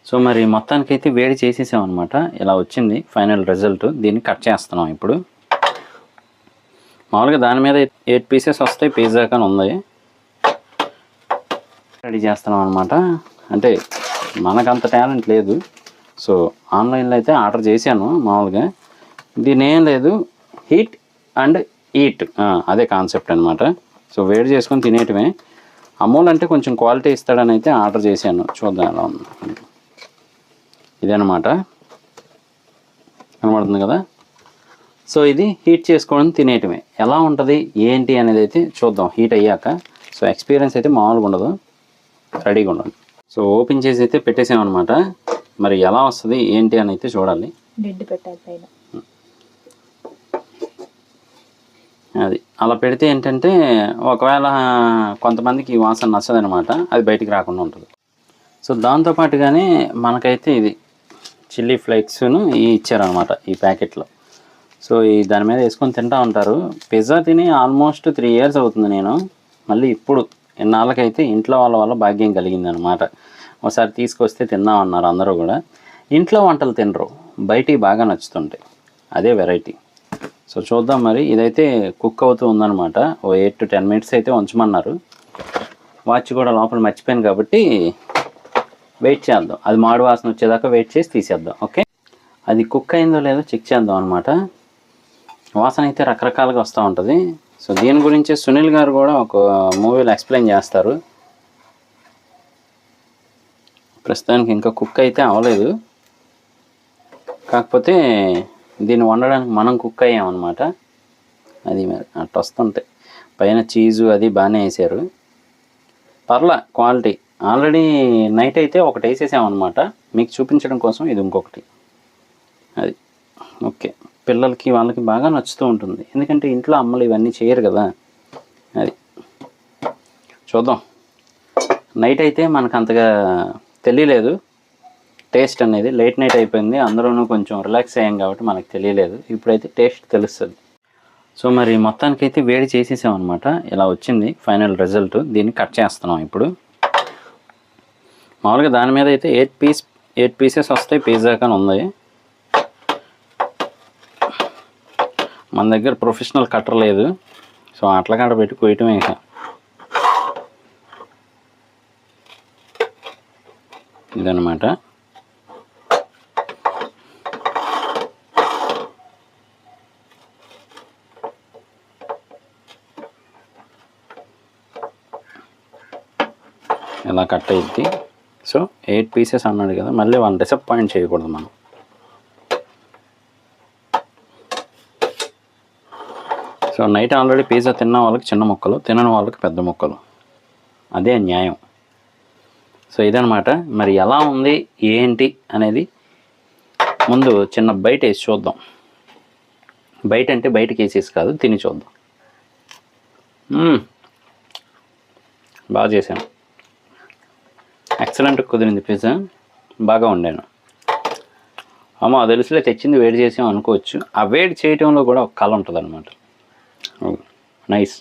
So మరి మొత్తానికైతే వేడి చేసేసాం అనమాట. ఇలా వచ్చింది ఫైనల్ రిజల్ట్. దీన్ని కట్ చేస్తున్నాం ఇప్పుడు. మామూలుగా దాని మీద 8 పీసెస్ వస్తాయి, పిజ్జా కానీ ఉంది. రెడీ చేస్తున్నాం అనమాట. అంటే మనకంత టాలెంట్ లేదు. సో ఆన్లైన్లో అయితే ఆర్డర్ చేశాను మామూలుగా. దీని ఏం లేదు, హీట్ అండ్ ఈట్, అదే కాన్సెప్ట్ అనమాట. సో వేడి చేసుకొని తినేయటమే. అమూల్ అంటే కొంచెం క్వాలిటీ ఇస్తాడని అయితే ఆర్డర్ చేశాను. చూద్దాం ఎలా ఉంది. ఇదనమాట, కనబడుతుంది కదా. సో ఇది హీట్ చేసుకోవడం తినేయటమే. ఎలా ఉంటుంది ఏంటి అనేది అయితే చూద్దాం హీట్ అయ్యాక. సో ఎక్స్పీరియన్స్ అయితే మామూలుగా ఉండదు, రెడీగా ఉండాలి. సో ఓపెన్ చేసి అయితే పెట్టేసామన్నమాట. మరి ఎలా వస్తుంది ఏంటి అని అయితే చూడాలి. అది అలా పెడితే ఏంటంటే ఒకవేళ కొంతమందికి ఈ వాసన నచ్చదనమాట, అది బయటికి రాకుండా ఉంటుంది. సో దాంతోపాటుగానే మనకైతే ఇది చిల్లీ ఫ్లేక్స్ను ఇచ్చారనమాట ఈ ప్యాకెట్లో. సో ఈ దాని మీద వేసుకొని తింటూ ఉంటారు. పిజ్జా తిని ఆల్మోస్ట్ 3 years అవుతుంది నేను. మళ్ళీ ఇప్పుడు ఇన్నాళ్ళకైతే ఇంట్లో వాళ్ళ వల్ల భాగ్యం కలిగింది అనమాట. ఒకసారి తీసుకొస్తే తిందామన్నారు అందరూ కూడా. ఇంట్లో వంటలు తినరు, బయటికి బాగా నచ్చుతుంటాయి, అదే వెరైటీ. సో చూద్దాం మరి. ఇదైతే కుక్ అవుతూ ఉందన్నమాట. ఓ 8 to 10 minutes అయితే ఉంచమన్నారు. వాచ్ కూడా లోపల మర్చిపోయాను కాబట్టి వెయిట్ చేద్దాం. అది మాడు వాసన వచ్చేదాకా వెయిట్ చేసి తీసేద్దాం. ఓకే, అది కుక్ అయిందో లేదో చెక్ చేద్దాం అనమాట. వాసన అయితే రకరకాలుగా వస్తూ ఉంటుంది. సో దీని గురించి సునీల్ గారు కూడా ఒక మూవీలో ఎక్స్ప్లెయిన్ చేస్తారు. ప్రస్తుతానికి ఇంకా కుక్ అయితే అవ్వలేదు, కాకపోతే దీన్ని వండడానికి మనం కుక్ అయ్యామన్నమాట. అది మరి అట్లా వస్తుంటాయి. పైన చీజు అది బాగానే వేసారు, పర్లా క్వాలిటీ. ఆల్రెడీ నైట్ అయితే ఒకటి వేసేసామన్నమాట, మీకు చూపించడం కోసం ఇది ఇంకొకటి. అది ఓకే, పిల్లలకి వాళ్ళకి బాగా నచ్చుతూ ఉంటుంది, ఎందుకంటే ఇంట్లో అమ్మలు ఇవన్నీ చేయరు కదా. అది చూద్దాం. నైట్ అయితే మనకు అంతగా తెలియలేదు టేస్ట్ అనేది. లేట్ నైట్ అయిపోయింది, అందరూ కొంచెం రిలాక్స్ అయ్యాం కాబట్టి మనకు తెలియలేదు. ఇప్పుడైతే టేస్ట్ తెలుస్తుంది. సో మరి మొత్తానికైతే వేడి చేసేసామన్నమాట. ఇలా వచ్చింది ఫైనల్ రిజల్ట్. దీన్ని కట్ చేస్తున్నాం ఇప్పుడు. మామూలుగా దాని మీద అయితే 8 పీసెస్ వస్తాయి, పిజ్జా కానీ ఉంది. మన దగ్గర ప్రొఫెషనల్ కట్టర్ లేదు, సో అట్లా కాడ పెట్టి కోయటమే. ఇక ఇదన్నమాట. ఇలా కట్ అయ్యింది. సో 8 పీసెస్ అన్నాడు కదా, మళ్ళీ వాళ్ళని డిసప్పాయింట్ చేయకూడదు మనం. సో నైట్ ఆల్రెడీ పిజ్జా తిన్న వాళ్ళకి చిన్న ముక్కలు, తినని వాళ్ళకి పెద్ద ముక్కలు, అదే న్యాయం. సో ఇదనమాట. మరి ఎలా ఉంది ఏంటి అనేది ముందు చిన్న బయట వేసి చూద్దాం. బయట అంటే బయటకి వేసేసి కాదు, తిని చూద్దాం. బాగా చేశాను, ఎక్సలెంట్ కుదిరింది పిజ్జా, బాగా వండాను. అమ్మ తెలుసులే తెచ్చింది వేడి చేసాం అనుకోవచ్చు. ఆ వేడి చేయటంలో కూడా ఒక కళ ఉంటుంది అనమాట. నైస్.